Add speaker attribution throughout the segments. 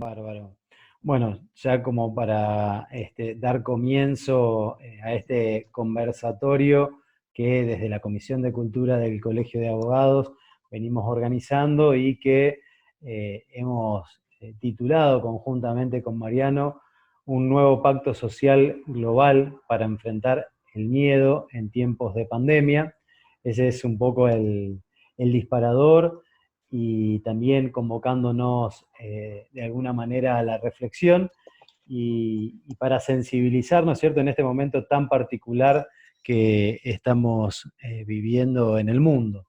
Speaker 1: Bárbaro. Bueno, ya como para dar comienzo a este conversatorio que desde la Comisión de Cultura del Colegio de Abogados venimos organizando y que hemos titulado conjuntamente con Mariano un nuevo pacto social global para enfrentar el miedo en tiempos de pandemia. Ese es un poco el disparador y también convocándonos de alguna manera a la reflexión y para sensibilizar, ¿no es cierto?, en este momento tan particular que estamos viviendo en el mundo.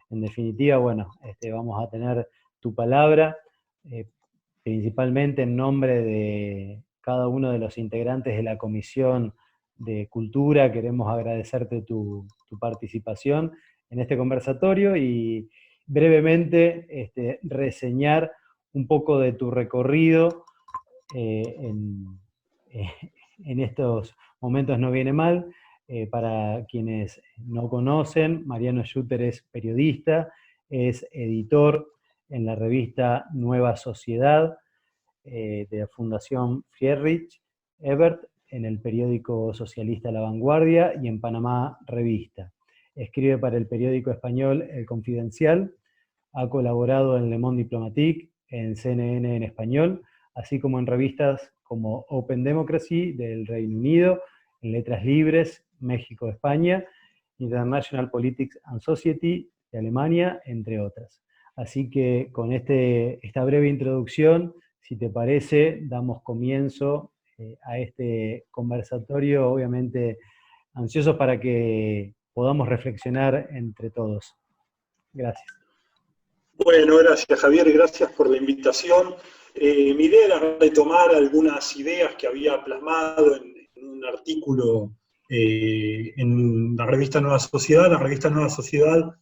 Speaker 1: En definitiva, bueno, vamos a tener tu palabra, eh, principalmente en nombre de cada uno de los integrantes de la Comisión de Cultura. Queremos agradecerte tu participación en este conversatorio y brevemente reseñar un poco de tu recorrido eh, en, eh, en estos momentos no viene mal. Para quienes no conocen, Mariano Schutter es periodista, es editor en la revista Nueva Sociedad de la Fundación Friedrich Ebert, en el periódico socialista La Vanguardia y en Panamá Revista. Escribe para el periódico español El Confidencial, ha colaborado en Le Monde Diplomatique, en CNN en español, así como en revistas como Open Democracy del Reino Unido, en Letras Libres, México, España, International Politics and Society de Alemania, entre otras. Así que con esta breve introducción, si te parece, damos comienzo a este conversatorio, obviamente ansiosos para que podamos reflexionar entre todos. Gracias.
Speaker 2: Bueno, gracias Javier, gracias por la invitación. Mi idea era retomar algunas ideas que había plasmado en un artículo en la revista Nueva Sociedad. La revista Nueva Sociedad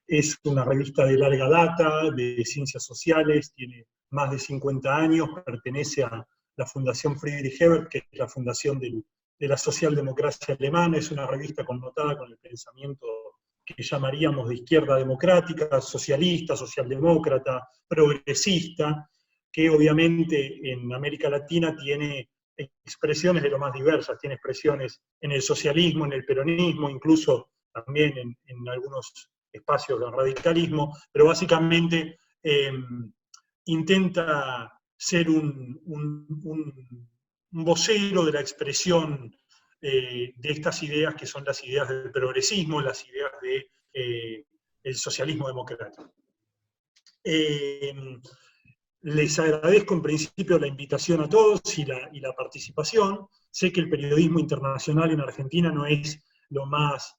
Speaker 2: es una revista de larga data, de ciencias sociales, tiene más de 50 años, pertenece a la Fundación Friedrich Ebert, que es la fundación de la socialdemocracia alemana. Es una revista connotada con el pensamiento que llamaríamos de izquierda democrática, socialista, socialdemócrata, progresista, que obviamente en América Latina tiene expresiones de lo más diversas, tiene expresiones en el socialismo, en el peronismo, incluso también en algunos espacios del radicalismo, pero básicamente intenta ser un vocero de la expresión de estas ideas que son las ideas del progresismo, las ideas del socialismo democrático. Les agradezco en principio la invitación a todos y la participación. Sé que el periodismo internacional en Argentina no es lo más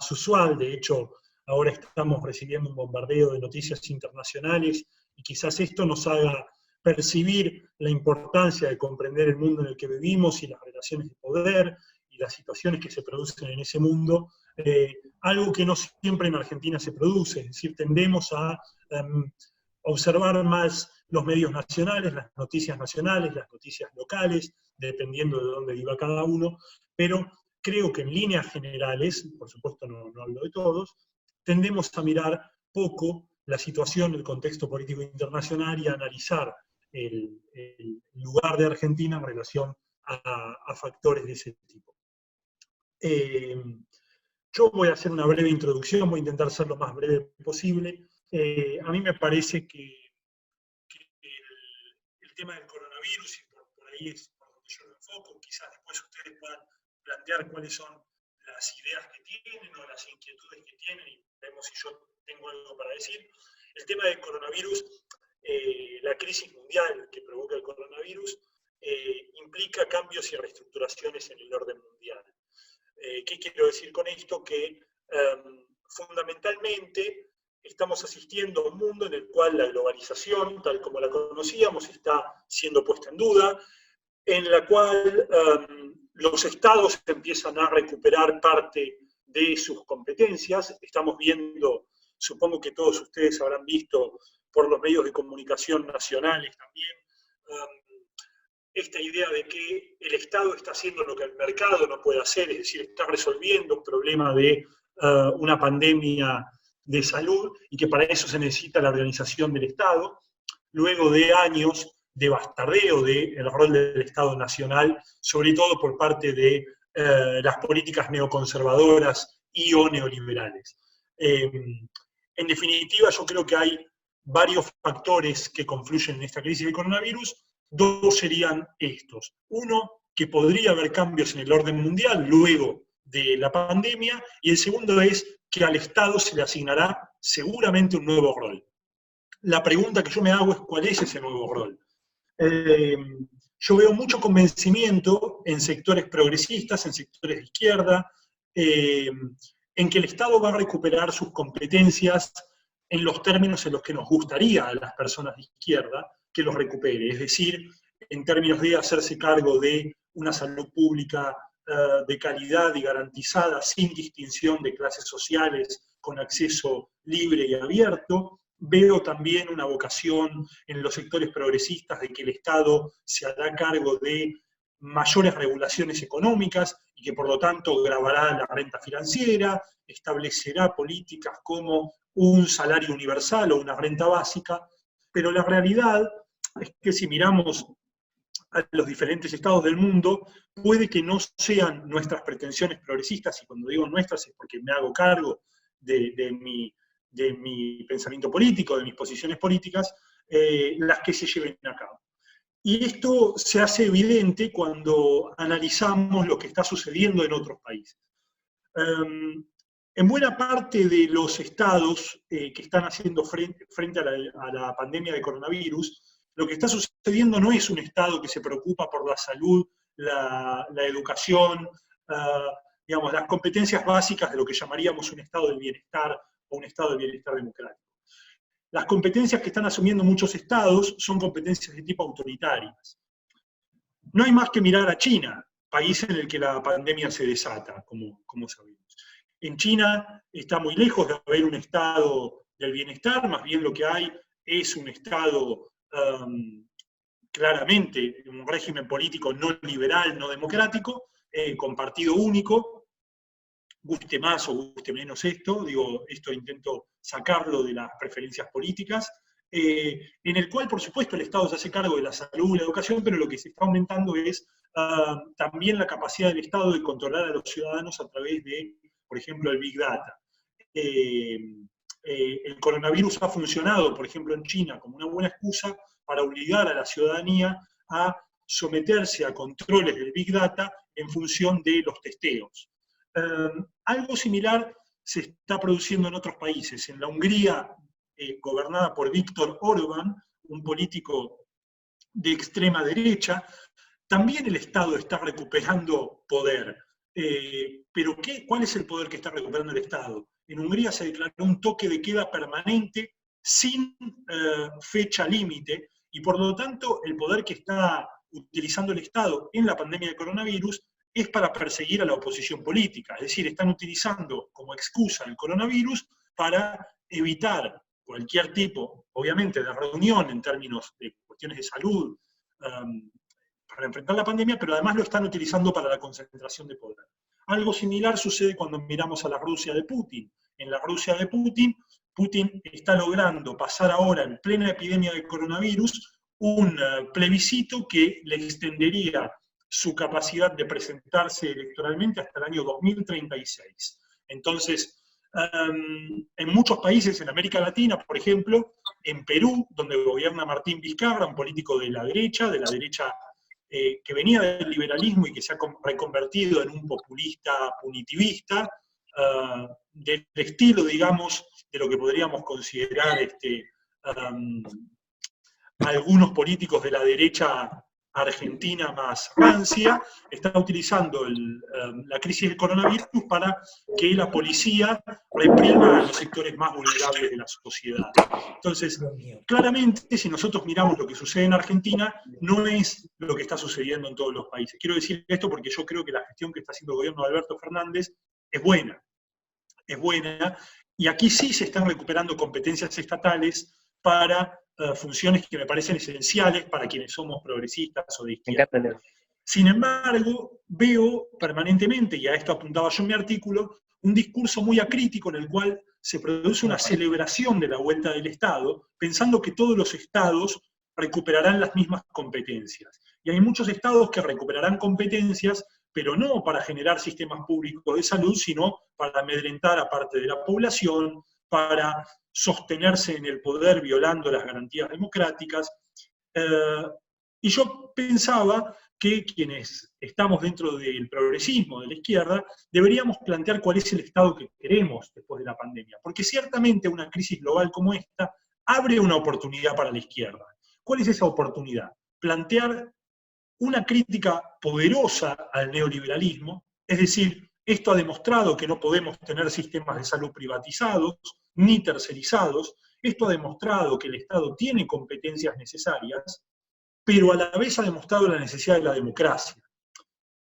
Speaker 2: usual, de hecho ahora estamos recibiendo un bombardeo de noticias internacionales y quizás esto nos haga percibir la importancia de comprender el mundo en el que vivimos y las relaciones de poder y las situaciones que se producen en ese mundo, algo que no siempre en Argentina se produce, es decir, tendemos a observar más los medios nacionales, las noticias locales, dependiendo de dónde viva cada uno, pero creo que en líneas generales, por supuesto no hablo de todos, tendemos a mirar poco la situación, el contexto político internacional y a analizar el lugar de Argentina en relación a factores de ese tipo. Yo voy a hacer una breve introducción, voy a intentar ser lo más breve posible. A mí me parece que el tema del coronavirus, y por ahí es por donde yo lo enfoco, quizás después ustedes puedan plantear cuáles son las ideas que tienen o las inquietudes que tienen, y veremos si yo tengo algo para decir. El tema del coronavirus, la crisis mundial que provoca el coronavirus, implica cambios y reestructuraciones en el orden mundial. ¿Qué quiero decir con esto? Que fundamentalmente estamos asistiendo a un mundo en el cual la globalización, tal como la conocíamos, está siendo puesta en duda, en la cual los estados empiezan a recuperar parte de sus competencias. Estamos viendo, supongo que todos ustedes habrán visto por los medios de comunicación nacionales también, esta idea de que el Estado está haciendo lo que el mercado no puede hacer, es decir, está resolviendo un problema de una pandemia de salud y que para eso se necesita la organización del Estado. Luego de años de bastardeo del rol del Estado Nacional, sobre todo por parte de las políticas neoconservadoras y o neoliberales. En definitiva, yo creo que hay varios factores que confluyen en esta crisis del coronavirus. Dos serían estos. Uno, que podría haber cambios en el orden mundial luego de la pandemia, y el segundo es que al Estado se le asignará seguramente un nuevo rol. La pregunta que yo me hago es cuál es ese nuevo rol. Yo veo mucho convencimiento en sectores progresistas, en sectores de izquierda, en que el Estado va a recuperar sus competencias en los términos en los que nos gustaría a las personas de izquierda que los recupere, es decir, en términos de hacerse cargo de una salud pública de calidad y garantizada, sin distinción de clases sociales, con acceso libre y abierto. Veo también una vocación en los sectores progresistas de que el Estado se hará cargo de mayores regulaciones económicas y que por lo tanto gravará la renta financiera, establecerá políticas como un salario universal o una renta básica, pero la realidad es que si miramos a los diferentes estados del mundo, puede que no sean nuestras pretensiones progresistas, y cuando digo nuestras es porque me hago cargo de mi pensamiento político, de mis posiciones políticas, las que se lleven a cabo. Y esto se hace evidente cuando analizamos lo que está sucediendo en otros países. En buena parte de los estados que están haciendo frente a la pandemia de coronavirus, lo que está sucediendo no es un estado que se preocupa por la salud, la educación, digamos, las competencias básicas de lo que llamaríamos un estado del bienestar o un estado del bienestar democrático. Las competencias que están asumiendo muchos estados son competencias de tipo autoritarias. No hay más que mirar a China, país en el que la pandemia se desata, como sabemos. En China está muy lejos de haber un estado del bienestar, más bien lo que hay es un estado claramente, un régimen político no liberal, no democrático, con partido único, guste más o guste menos esto, digo, esto intento sacarlo de las preferencias políticas, en el cual, por supuesto, el Estado se hace cargo de la salud y la educación, pero lo que se está aumentando es también la capacidad del Estado de controlar a los ciudadanos a través de, por ejemplo, el Big Data. El coronavirus ha funcionado, por ejemplo, en China, como una buena excusa para obligar a la ciudadanía a someterse a controles del Big Data en función de los testeos. Algo similar se está produciendo en otros países. En la Hungría, gobernada por Viktor Orbán, un político de extrema derecha, también el Estado está recuperando poder. ¿Pero cuál es el poder que está recuperando el Estado? En Hungría se declaró un toque de queda permanente sin fecha límite, y por lo tanto el poder que está utilizando el Estado en la pandemia de coronavirus es para perseguir a la oposición política. Es decir, están utilizando como excusa el coronavirus para evitar cualquier tipo, obviamente, de reunión en términos de cuestiones de salud, para enfrentar la pandemia, pero además lo están utilizando para la concentración de poder. Algo similar sucede cuando miramos a la Rusia de Putin. En la Rusia de Putin, Putin está logrando pasar ahora, en plena epidemia de coronavirus, un plebiscito que le extendería su capacidad de presentarse electoralmente hasta el año 2036. Entonces, en muchos países en América Latina, por ejemplo, en Perú, donde gobierna Martín Vizcarra, un político de la derecha que venía del liberalismo y que se ha reconvertido en un populista punitivista, del estilo, digamos, de lo que podríamos considerar algunos políticos de la derecha argentina más rancia, está utilizando la crisis del coronavirus para que la policía reprima a los sectores más vulnerables de la sociedad. Entonces, claramente, si nosotros miramos lo que sucede en Argentina, no es lo que está sucediendo en todos los países. Quiero decir esto porque yo creo que la gestión que está haciendo el gobierno de Alberto Fernández es buena, y aquí sí se están recuperando competencias estatales para funciones que me parecen esenciales para quienes somos progresistas o de izquierda. Sin embargo, veo permanentemente, y a esto apuntaba yo en mi artículo, un discurso muy acrítico en el cual se produce una celebración de la vuelta del Estado, pensando que todos los estados recuperarán las mismas competencias. Y hay muchos estados que recuperarán competencias, pero no para generar sistemas públicos de salud, sino para amedrentar a parte de la población, para sostenerse en el poder violando las garantías democráticas. Y yo pensaba que quienes estamos dentro del progresismo, de la izquierda, deberíamos plantear cuál es el estado que queremos después de la pandemia. Porque ciertamente una crisis global como esta abre una oportunidad para la izquierda. ¿Cuál es esa oportunidad? Plantear una crítica poderosa al neoliberalismo, es decir, esto ha demostrado que no podemos tener sistemas de salud privatizados ni tercerizados, esto ha demostrado que el Estado tiene competencias necesarias, pero a la vez ha demostrado la necesidad de la democracia.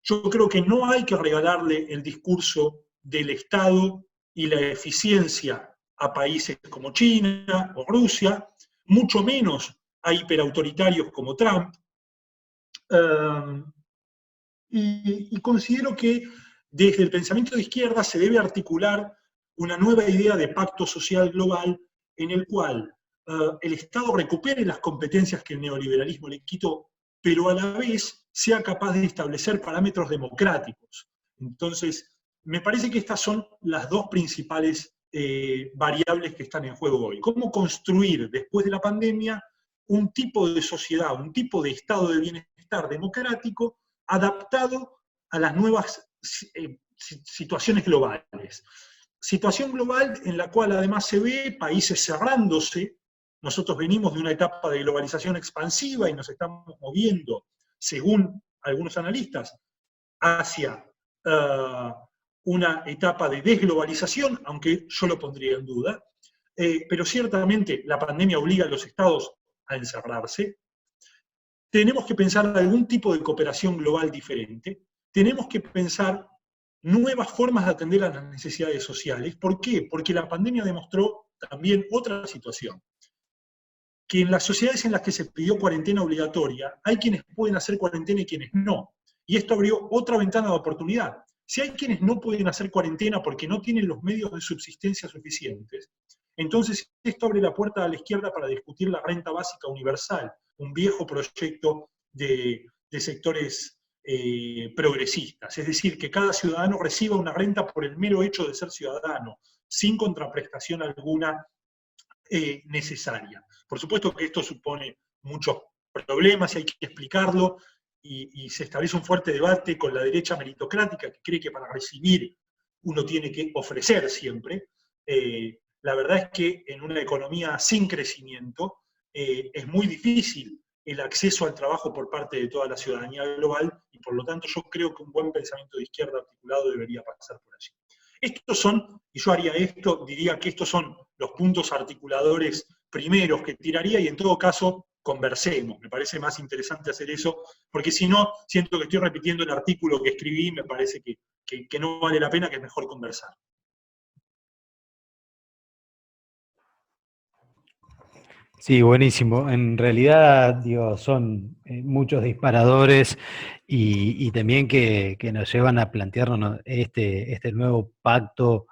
Speaker 2: Yo creo que no hay que regalarle el discurso del Estado y la eficiencia a países como China o Rusia, mucho menos a hiperautoritarios como Trump. Y considero que desde el pensamiento de izquierda se debe articular una nueva idea de pacto social global en el cual el Estado recupere las competencias que el neoliberalismo le quitó, pero a la vez sea capaz de establecer parámetros democráticos. Entonces, me parece que estas son las dos principales variables que están en juego hoy. ¿Cómo construir después de la pandemia un tipo de sociedad, un tipo de estado de bienestar democrático adaptado a las nuevas situaciones globales? Situación global en la cual además se ve países cerrándose. Nosotros venimos de una etapa de globalización expansiva y nos estamos moviendo, según algunos analistas, hacia una etapa de desglobalización, aunque yo lo pondría en duda. Pero ciertamente la pandemia obliga a los estados a encerrarse. Tenemos que pensar algún tipo de cooperación global diferente. Tenemos que pensar nuevas formas de atender a las necesidades sociales. ¿Por qué? Porque la pandemia demostró también otra situación, que en las sociedades en las que se pidió cuarentena obligatoria, hay quienes pueden hacer cuarentena y quienes no. Y esto abrió otra ventana de oportunidad. Si hay quienes no pueden hacer cuarentena porque no tienen los medios de subsistencia suficientes, entonces esto abre la puerta a la izquierda para discutir la renta básica universal, un viejo proyecto de sectores progresistas. Es decir, que cada ciudadano reciba una renta por el mero hecho de ser ciudadano, sin contraprestación alguna necesaria. Por supuesto que esto supone muchos problemas y hay que explicarlo, y se establece un fuerte debate con la derecha meritocrática que cree que para recibir uno tiene que ofrecer siempre. La verdad es que en una economía sin crecimiento es muy difícil el acceso al trabajo por parte de toda la ciudadanía global, y por lo tanto yo creo que un buen pensamiento de izquierda articulado debería pasar por allí. Estos son, y yo haría esto, diría que estos son los puntos articuladores primeros que tiraría, y en todo caso conversemos. Me parece más interesante hacer eso, porque si no, siento que estoy repitiendo el artículo que escribí y me parece que no vale la pena, que es mejor conversar.
Speaker 1: Sí, buenísimo. En realidad, digo, son muchos disparadores y también que nos llevan a plantearnos este nuevo pacto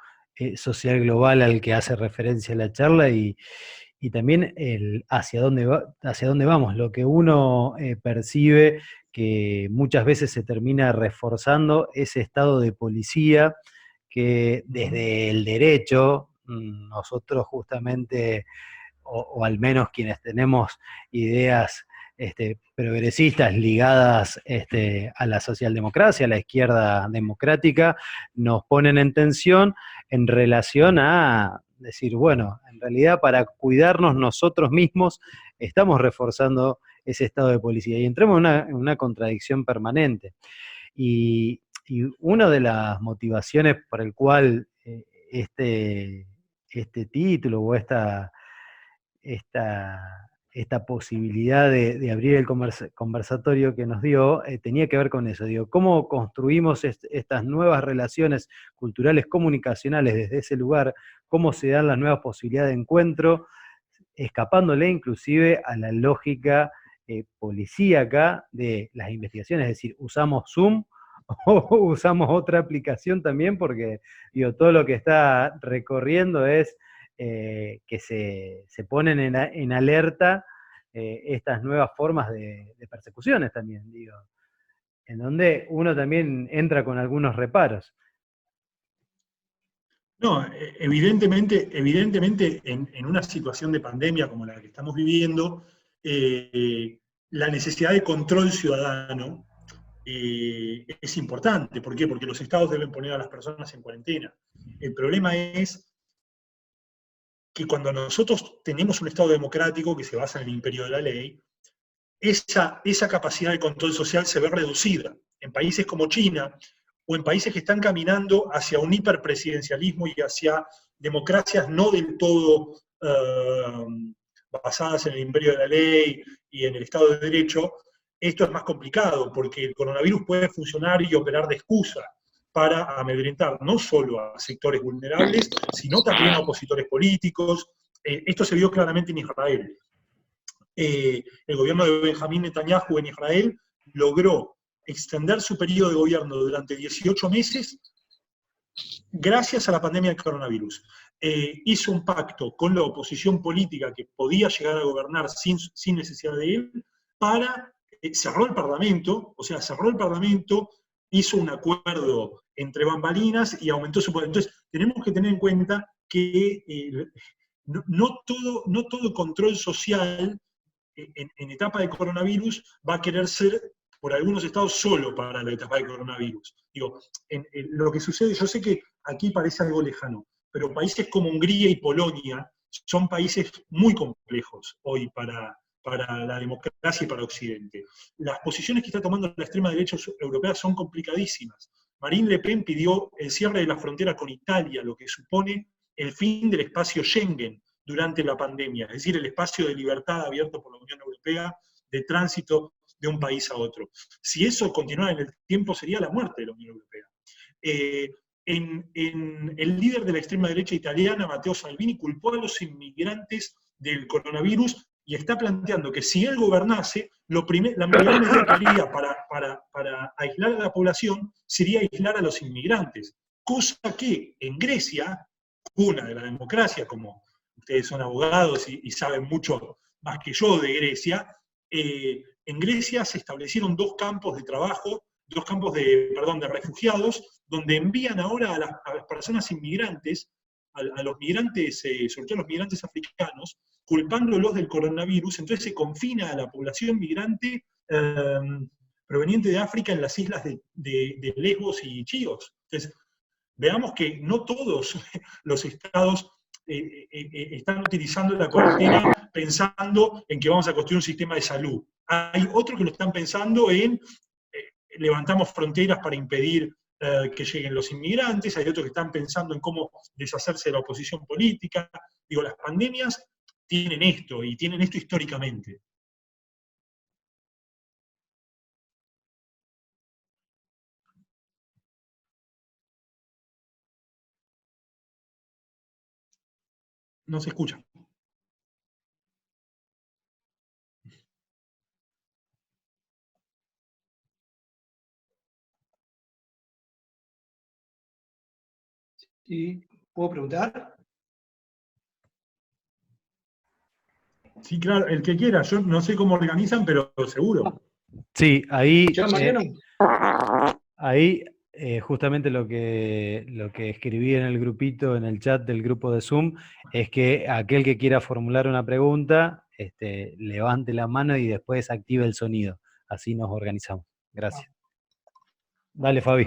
Speaker 1: social global al que hace referencia la charla y también el hacia dónde vamos, lo que uno percibe que muchas veces se termina reforzando ese estado de policía que desde el derecho, nosotros justamente o al menos quienes tenemos ideas progresistas ligadas a la socialdemocracia, a la izquierda democrática, nos ponen en tensión en relación a decir, bueno, en realidad para cuidarnos nosotros mismos estamos reforzando ese estado de policía y entramos en una contradicción permanente. Y una de las motivaciones por el cual este título o esta posibilidad de abrir el conversatorio que nos dio, tenía que ver con eso. Digo, ¿cómo construimos estas nuevas relaciones culturales, comunicacionales desde ese lugar? ¿Cómo se dan las nuevas posibilidades de encuentro? Escapándole inclusive a la lógica policíaca de las investigaciones, es decir, usamos Zoom o usamos otra aplicación también, porque digo, todo lo que está recorriendo es que se ponen en alerta estas nuevas formas de persecuciones también, digo, en donde uno también entra con algunos reparos.
Speaker 2: No, evidentemente en una situación de pandemia como la que estamos viviendo, la necesidad de control ciudadano es importante. ¿Por qué? Porque los estados deben poner a las personas en cuarentena. El problema es que cuando nosotros tenemos un estado democrático que se basa en el imperio de la ley, esa capacidad de control social se ve reducida. En países como China, o en países que están caminando hacia un hiperpresidencialismo y hacia democracias no del todo basadas en el imperio de la ley y en el Estado de Derecho, esto es más complicado, porque el coronavirus puede funcionar y operar de excusa para amedrentar no solo a sectores vulnerables, sino también a opositores políticos. Esto se vio claramente en Israel. El gobierno de Benjamín Netanyahu en Israel logró extender su periodo de gobierno durante 18 meses gracias a la pandemia del coronavirus. Hizo un pacto con la oposición política que podía llegar a gobernar sin necesidad de él, cerró el Parlamento, hizo un acuerdo entre bambalinas y aumentó su poder. Entonces, tenemos que tener en cuenta que no todo control social en etapa de coronavirus va a querer ser por algunos estados solo para la etapa de coronavirus. Digo, lo que sucede, yo sé que aquí parece algo lejano, pero países como Hungría y Polonia son países muy complejos hoy para la democracia y para Occidente. Las posiciones que está tomando la extrema derecha europea son complicadísimas. Marine Le Pen pidió el cierre de la frontera con Italia, lo que supone el fin del espacio Schengen durante la pandemia, es decir, el espacio de libertad abierto por la Unión Europea, de tránsito de un país a otro. Si eso continuara en el tiempo, sería la muerte de la Unión Europea. El líder de la extrema derecha italiana, Matteo Salvini, culpó a los inmigrantes del coronavirus y está planteando que si él gobernase, la primera medida que haría para aislar a la población sería aislar a los inmigrantes. Cosa que en Grecia, cuna de la democracia, como ustedes son abogados y saben mucho más que yo de Grecia, en Grecia se establecieron dos campos de trabajo, de refugiados, donde envían ahora a las personas inmigrantes, a los migrantes, sobre todo a los migrantes africanos, culpándolos del coronavirus. Entonces se confina a la población migrante proveniente de África en las islas de Lesbos y Chios. Entonces, veamos que no todos los estados están utilizando la cuarentena pensando en que vamos a construir un sistema de salud. Hay otros que lo están pensando en levantamos fronteras para impedir que lleguen los inmigrantes, hay otros que están pensando en cómo deshacerse de la oposición política. Digo, las pandemias tienen esto, y tienen esto históricamente. No se escucha.
Speaker 3: Sí, ¿puedo preguntar?
Speaker 2: Sí, claro, el que quiera. Yo no sé cómo organizan, pero seguro.
Speaker 1: Sí, ahí,
Speaker 3: ¿Ya, Mariano?
Speaker 1: ahí justamente lo que escribí en el grupito, en el chat del grupo de Zoom, es que aquel que quiera formular una pregunta, levante la mano y después active el sonido. Así nos organizamos. Gracias. Dale, Fabi.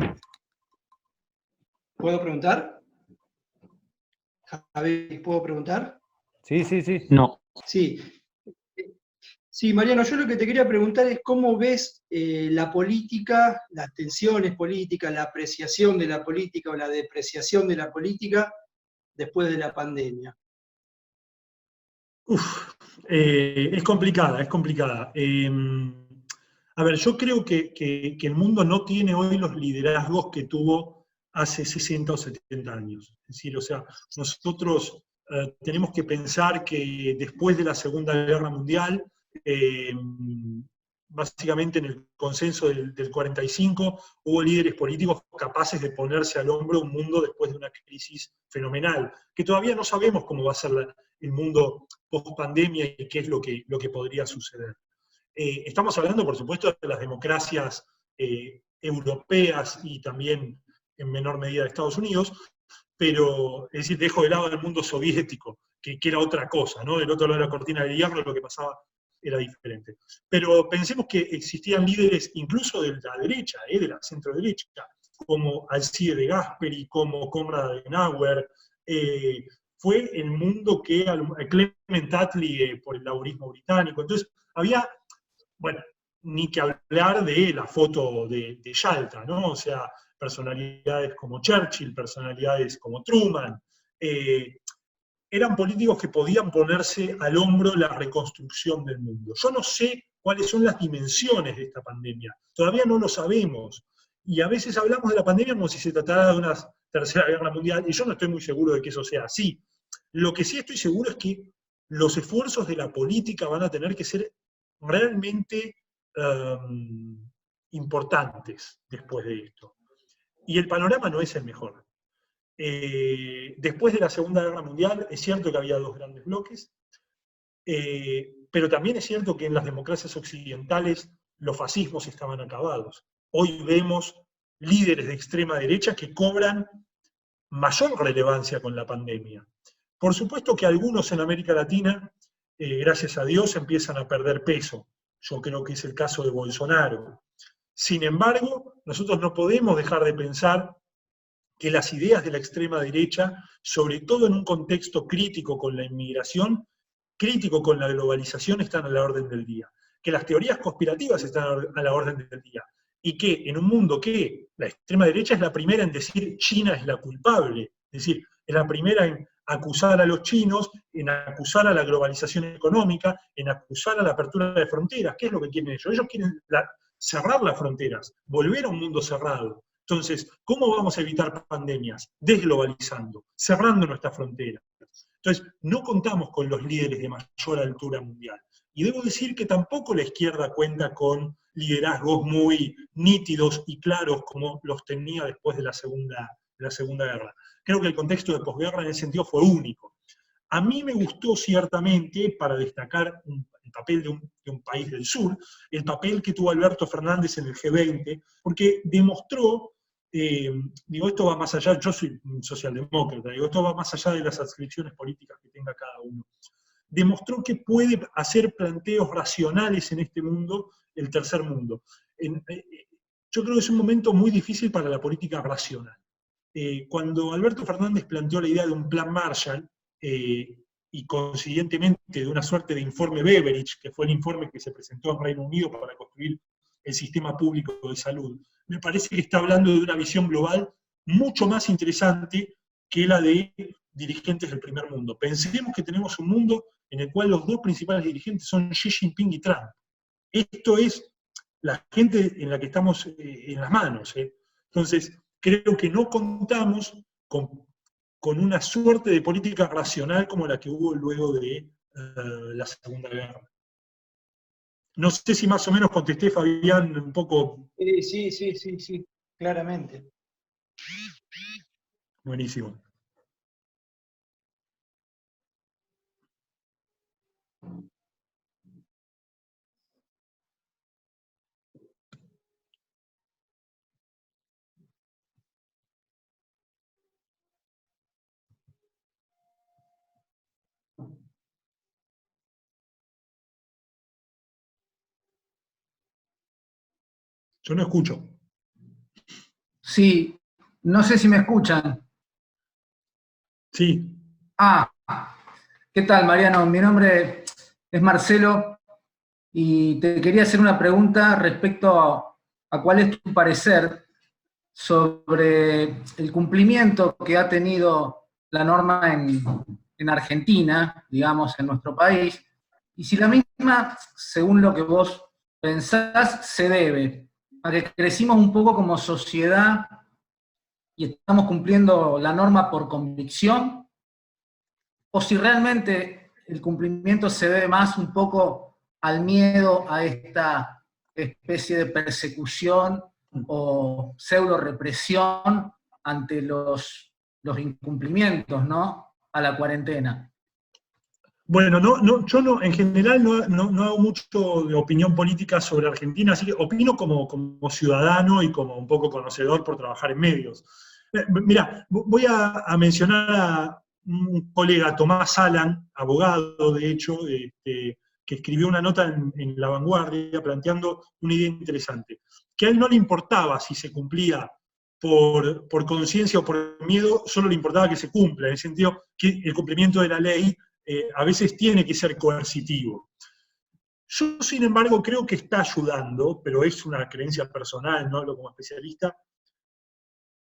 Speaker 3: ¿Puedo preguntar? Javi, ¿puedo preguntar?
Speaker 1: Sí, sí, sí.
Speaker 4: No.
Speaker 3: Sí. Sí, Mariano, yo lo que te quería preguntar es cómo ves la política, las tensiones políticas, la apreciación de la política o la depreciación de la política después de la pandemia.
Speaker 2: Es complicada, es complicada. A ver, yo creo que el mundo no tiene hoy los liderazgos que tuvo hace 60 o 70 años. Es decir, o sea, nosotros tenemos que pensar que después de la Segunda Guerra Mundial, básicamente en el consenso del 45, hubo líderes políticos capaces de ponerse al hombro un mundo después de una crisis fenomenal, que todavía no sabemos cómo va a ser el mundo post-pandemia y qué es lo que podría suceder. Estamos hablando, por supuesto, de las democracias europeas y también en menor medida de Estados Unidos, pero, es decir, dejo de lado el mundo soviético, que era otra cosa, ¿no? Del otro lado de la cortina de hierro lo que pasaba era diferente. Pero pensemos que existían líderes incluso de la derecha, de la centro-derecha, como Alcide de Gasperi, como Konrad Adenauer. Fue el mundo que Clement Attlee por el laborismo británico. Entonces, había, bueno, ni que hablar de la foto de Yalta, ¿no? O sea, personalidades como Churchill, personalidades como Truman, eran políticos que podían ponerse al hombro la reconstrucción del mundo. Yo no sé cuáles son las dimensiones de esta pandemia, todavía no lo sabemos, y a veces hablamos de la pandemia como si se tratara de una tercera guerra mundial, y yo no estoy muy seguro de que eso sea así. Lo que sí estoy seguro es que los esfuerzos de la política van a tener que ser realmente importantes después de esto. Y el panorama no es el mejor. Después de la Segunda Guerra Mundial, es cierto que había dos grandes bloques, pero también es cierto que en las democracias occidentales los fascismos estaban acabados. Hoy vemos líderes de extrema derecha que cobran mayor relevancia con la pandemia. Por supuesto que algunos en América Latina, gracias a Dios, empiezan a perder peso. Yo creo que es el caso de Bolsonaro. Sin embargo, nosotros no podemos dejar de pensar que las ideas de la extrema derecha, sobre todo en un contexto crítico con la inmigración, crítico con la globalización, están a la orden del día. Que las teorías conspirativas están a la orden del día. Y que en un mundo que la extrema derecha es la primera en decir China es la culpable, es decir, es la primera en acusar a los chinos, en acusar a la globalización económica, en acusar a la apertura de fronteras. ¿Qué es lo que quieren ellos? Ellos quieren cerrar las fronteras, volver a un mundo cerrado. Entonces, ¿cómo vamos a evitar pandemias? Desglobalizando, cerrando nuestras fronteras. Entonces, no contamos con los líderes de mayor altura mundial. Y debo decir que tampoco la izquierda cuenta con liderazgos muy nítidos y claros como los tenía después de la Segunda Guerra. Creo que el contexto de posguerra en ese sentido fue único. A mí me gustó ciertamente, para destacar el papel de un país del sur, el papel que tuvo Alberto Fernández en el G20, porque demostró, digo, esto va más allá, yo soy un socialdemócrata, digo, esto va más allá de las adscripciones políticas que tenga cada uno. Demostró que puede hacer planteos racionales en este mundo, el tercer mundo. Yo creo que es un momento muy difícil para la política racional. Cuando Alberto Fernández planteó la idea de un plan Marshall, y consiguientemente de una suerte de informe Beveridge, que fue el informe que se presentó en Reino Unido para construir el sistema público de salud, me parece que está hablando de una visión global mucho más interesante que la de dirigentes del primer mundo. Pensemos que tenemos un mundo en el cual los dos principales dirigentes son Xi Jinping y Trump. Esto es la gente en la que estamos en las manos. Entonces, creo que no contamos con una suerte de política racional como la que hubo luego de la Segunda Guerra. No sé si más o menos contesté, Fabián, un poco.
Speaker 3: Sí, claramente.
Speaker 2: Buenísimo. Yo no escucho.
Speaker 4: Sí, no sé si me escuchan.
Speaker 2: Sí.
Speaker 4: ¿Qué tal, Mariano? Mi nombre es Marcelo y te quería hacer una pregunta respecto a cuál es tu parecer sobre el cumplimiento que ha tenido la norma en Argentina, digamos, en nuestro país, y si la misma, según lo que vos pensás, se debe a que crecimos un poco como sociedad y estamos cumpliendo la norma por convicción, o si realmente el cumplimiento se debe más un poco al miedo a esta especie de persecución o pseudo represión ante los incumplimientos, ¿no?, a la cuarentena.
Speaker 2: Bueno, yo no, en general no hago mucho de opinión política sobre Argentina, así que opino como ciudadano y como un poco conocedor por trabajar en medios. Mira, voy a mencionar a un colega, Tomás Alan, abogado, de hecho, que escribió una nota en La Vanguardia planteando una idea interesante, que a él no le importaba si se cumplía por conciencia o por miedo, solo le importaba que se cumpla, en el sentido que el cumplimiento de la ley a veces tiene que ser coercitivo. Yo, sin embargo, creo que está ayudando, pero es una creencia personal, no hablo como especialista,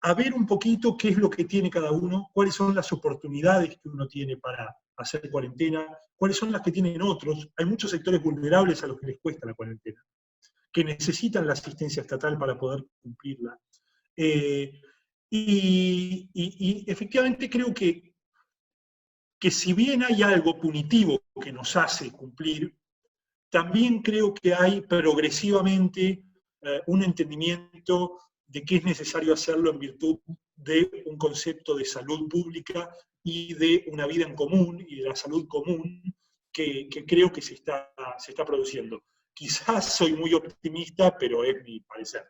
Speaker 2: a ver un poquito qué es lo que tiene cada uno, cuáles son las oportunidades que uno tiene para hacer cuarentena, cuáles son las que tienen otros. Hay muchos sectores vulnerables a los que les cuesta la cuarentena, que necesitan la asistencia estatal para poder cumplirla. Y efectivamente creo que si bien hay algo punitivo que nos hace cumplir, también creo que hay progresivamente un entendimiento de que es necesario hacerlo en virtud de un concepto de salud pública y de una vida en común y de la salud común que creo que se está produciendo. Quizás soy muy optimista, pero es mi parecer.